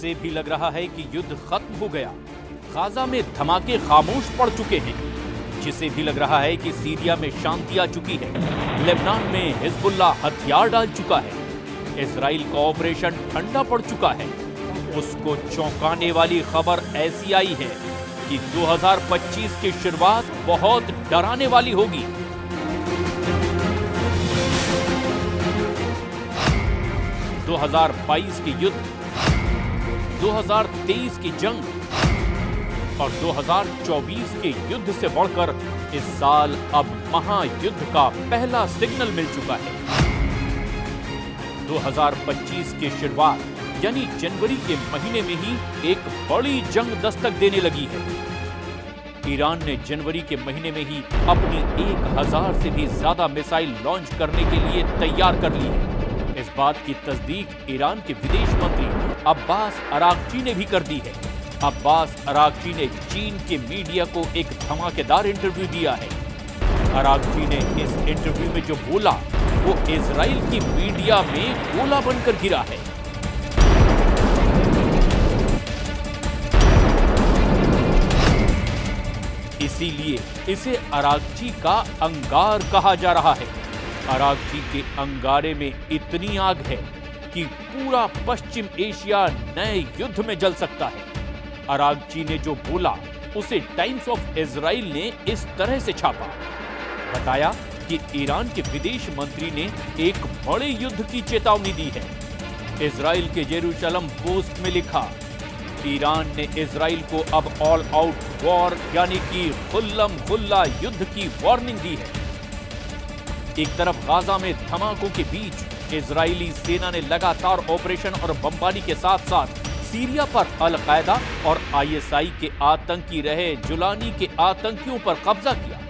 जिसे भी लग रहा है कि युद्ध खत्म हो गया, गाजा में धमाके खामोश पड़ चुके हैं, जिसे भी लग रहा है कि सीरिया में शांति आ चुकी है, लेबनान में हिजबुल्लाह हथियार डाल चुका है, इजराइल का ऑपरेशन ठंडा पड़ चुका है, उसको चौंकाने वाली खबर ऐसी आई है कि 2025 की शुरुआत बहुत डराने वाली होगी। 2022 की युद्ध, 2023 की जंग और 2024 के युद्ध से बढ़कर इस साल अब महायुद्ध का पहला सिग्नल मिल चुका है। 2025 की शुरुआत यानी जनवरी के महीने में ही एक बड़ी जंग दस्तक देने लगी है। ईरान ने जनवरी के महीने में ही अपनी 1000 से भी ज्यादा मिसाइल लॉन्च करने के लिए तैयार कर ली है। इस बात की तस्दीक ईरान के विदेश मंत्री अब्बास अरागची ने भी कर दी है। अब्बास अरागची ने चीन के मीडिया को एक धमाकेदार इंटरव्यू दिया है। अरागची ने इस इंटरव्यू में जो बोला वो इजराइल की मीडिया में गोला बनकर गिरा है। इसीलिए इसे अरागची का अंगार कहा जा रहा है। अरागची के अंगारे में इतनी आग है कि पूरा पश्चिम एशिया नए युद्ध में जल सकता है। अरागची ने जो बोला उसे टाइम्स ऑफ इजराइल ने इस तरह से छापा। बताया कि ईरान के विदेश मंत्री ने एक बड़े युद्ध की चेतावनी दी है। इजराइल के जेरूशलम पोस्ट में लिखा, ईरान ने इजराइल को अब ऑल आउट वॉर यानी कि खुल्लम खुल्ला युद्ध की वार्निंग दी है। एक तरफ गाजा में धमाकों के बीच इजरायली सेना ने लगातार ऑपरेशन और बमबारी के साथ साथ सीरिया पर अल-कायदा और आईएसआई के आतंकी रहे जुलानी के आतंकियों पर कब्जा किया।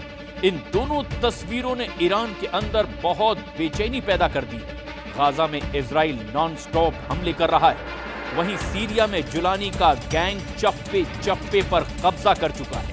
इन दोनों तस्वीरों ने ईरान के अंदर बहुत बेचैनी पैदा कर दी। गाजा में इजराइल नॉन स्टॉप हमले कर रहा है, वहीं सीरिया में जुलानी का गैंग चप्पे चप्पे पर कब्जा कर चुका है।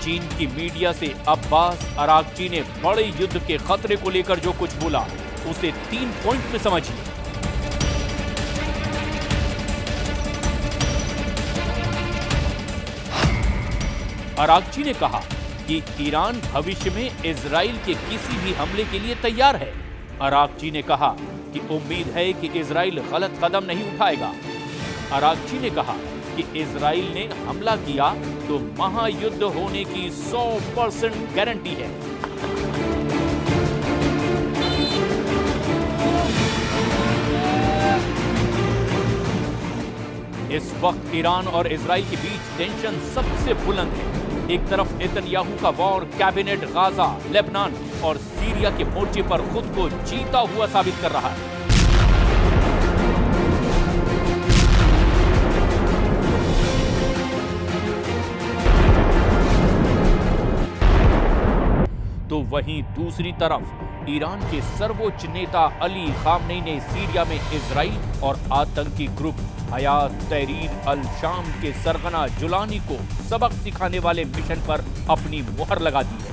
चीन की मीडिया से अब्बास अरागची ने बड़े युद्ध के खतरे को लेकर जो कुछ बोला उसे 3 पॉइंट में समझिए। अरागची ने कहा कि ईरान भविष्य में इजराइल के किसी भी हमले के लिए तैयार है। अरागची ने कहा कि उम्मीद है कि इजराइल गलत कदम नहीं उठाएगा। अरागची ने कहा कि इजराइल ने हमला किया तो महायुद्ध होने की 100% गारंटी है। इस वक्त ईरान और इजराइल के बीच टेंशन सबसे बुलंद है। एक तरफ नेतन्याहू का वॉर कैबिनेट गाजा, लेबनान और सीरिया के मोर्चे पर खुद को जीता हुआ साबित कर रहा है। तो वहीं दूसरी तरफ ईरान के सर्वोच्च नेता अली खामनेई ने सीरिया में इजराइल और आतंकी ग्रुप हयात तहरीर अल शाम के सरगना जुलानी को सबक सिखाने वाले मिशन पर अपनी मुहर लगा दी है।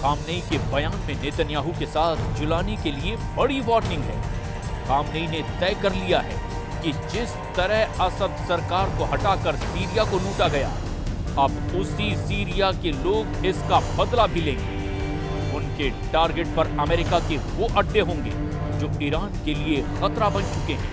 खामनेई के बयान में नेतन्याहू के साथ जुलानी के लिए बड़ी वार्निंग है। खामनेई ने तय कर लिया है कि जिस तरह असद सरकार को हटाकर सीरिया को लूटा गया, अब उसी सीरिया के लोग इसका बदला भी लेंगे। उनके टारगेट पर अमेरिका के वो अड्डे होंगे जो ईरान के लिए खतरा बन चुके हैं।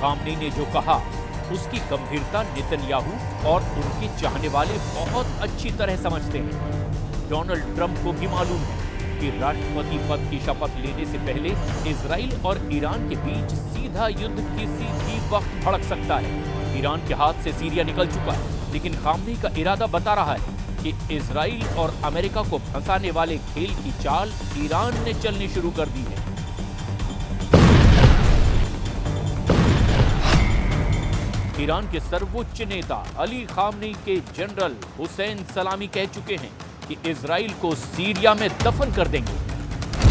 खामनेई ने जो कहा उसकी गंभीरता नेतन्याहू और उनके चाहने वाले बहुत अच्छी तरह समझते हैं। डोनाल्ड ट्रंप को भी मालूम है कि राष्ट्रपति पद की शपथ लेने से पहले इजराइल और ईरान के बीच सीधा युद्ध किसी भी वक्त भड़क सकता है। ईरान के हाथ से सीरिया निकल चुका है, लेकिन खामनेई का इरादा बता रहा है कि इजराइल और अमेरिका को फंसाने वाले खेल की चाल ईरान ने चलनी शुरू कर दी है। ईरान के सर्वोच्च नेता अली खामनेई के जनरल हुसैन सलामी कह चुके हैं कि इजराइल को सीरिया में दफन कर देंगे।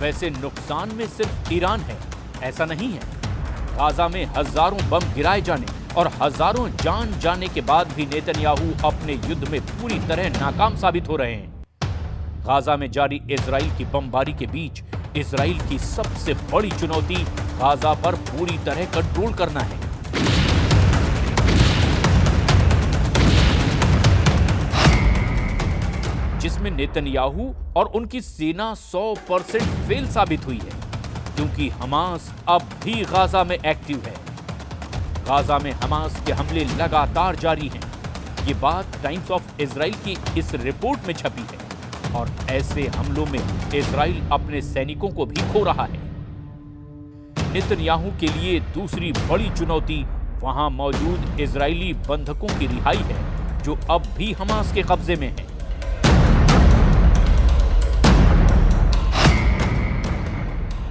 वैसे नुकसान में सिर्फ ईरान है ऐसा नहीं है। गाजा में हजारों बम गिराए जाने और हजारों जान जाने के बाद भी नेतन्याहू अपने युद्ध में पूरी तरह नाकाम साबित हो रहे हैं। गाजा में जारी इजराइल की बमबारी के बीच इजराइल की सबसे बड़ी चुनौती गाजा पर पूरी तरह कंट्रोल करना है। जिसमें नेतन्याहू और उनकी सेना 100% फेल साबित हुई है, क्योंकि हमास अब भी गाजा में एक्टिव है। गाजा में हमास के हमले लगातार जारी हैं। ये बात टाइम्स ऑफ इजराइल की इस रिपोर्ट में छपी है और ऐसे हमलों में इजराइल अपने सैनिकों को भी खो रहा है। नेतन्याहू के लिए दूसरी बड़ी चुनौती वहां मौजूद इजरायली बंधकों की रिहाई है, जो अब भी हमास के कब्जे में है।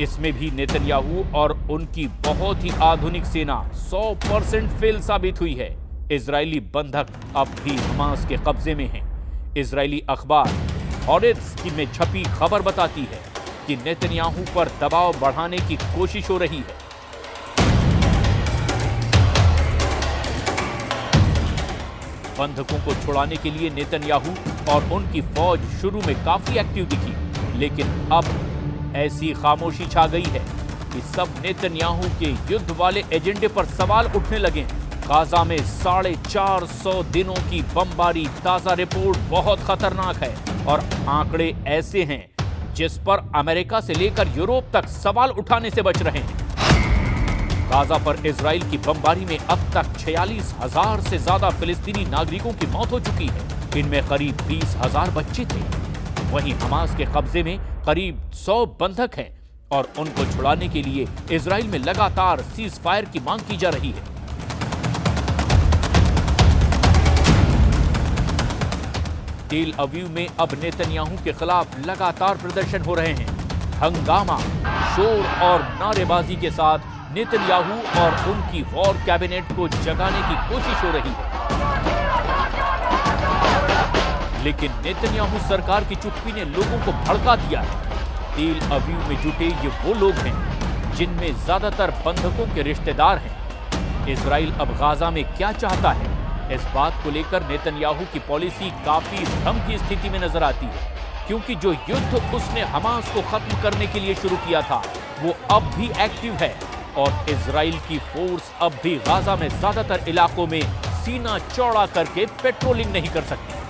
इसमें भी नेतन्याहू और उनकी बहुत ही आधुनिक सेना 100% फेल साबित हुई है। इजरायली बंधक अब भी हमास के कब्जे में हैं। इजरायली अखबार हॉरेट्स में छपी खबर बताती है कि नेतन्याहू पर दबाव बढ़ाने की कोशिश हो रही है। बंधकों को छुड़ाने के लिए नेतन्याहू और उनकी फौज शुरू में काफी एक्टिव दिखी, लेकिन अब ऐसी खामोशी छा गई है कि सब नेतन्याहू के युद्ध वाले एजेंडे पर सवाल उठने लगे हैं। गाजा में 450 दिनों की बमबारी ताजा रिपोर्ट बहुत खतरनाक है और आंकड़े ऐसे हैं जिस पर अमेरिका से लेकर यूरोप तक सवाल उठाने से बच रहे हैं। गाजा पर इजराइल की बमबारी में अब तक 46,000 से ज्यादा फिलिस्तीनी नागरिकों की मौत हो चुकी है। इनमें करीब 20,000 बच्चे थे। वहीं हमास के कब्जे में करीब 100 बंधक हैं और उनको छुड़ाने के लिए इजराइल में लगातार सीज फायर की मांग की जा रही है। तेल अवीव में अब नेतन्याहू के खिलाफ लगातार प्रदर्शन हो रहे हैं। हंगामा, शोर और नारेबाजी के साथ नेतन्याहू और उनकी वॉर कैबिनेट को जगाने की कोशिश हो रही है। लेकिन नेतन्याहू सरकार की चुप्पी ने लोगों को भड़का दिया है। तेल अवीव में जुटे ये वो लोग हैं जिनमें ज्यादातर बंधकों के रिश्तेदार हैं। इजराइल अब गाजा में क्या चाहता है, इस बात को लेकर नेतन्याहू की पॉलिसी काफी भ्रम की स्थिति में नजर आती है, क्योंकि जो युद्ध उसने हमास को खत्म करने के लिए शुरू किया था वो अब भी एक्टिव है और इजराइल की फोर्स अब भी गाजा में ज्यादातर इलाकों में सीना चौड़ा करके पेट्रोलिंग नहीं कर सकती।